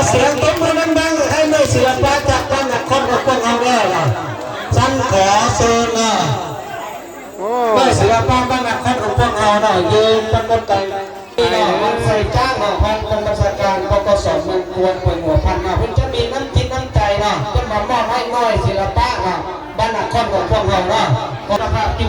เสียงตบมือดังๆให้หน่วยศิลปะจากบ้านนครกับพวกเราเนี่ยนะฉันขอเชิญนะหน่วยศิลปะบ้านนครกับพวกเราเนาะยืนตั้งบนใจนี่เนาะมันใส่จ้างเนาะห้องกรมบัญชาการปกสมันควรเปิดหัวพันเนาะเพิ่นจะมีน้ำจิตน้ำใจเนาะจะมามอบให้หน่วยศิลปะเนาะบ้านนครกับพวกเราเนาะคุณภาพจ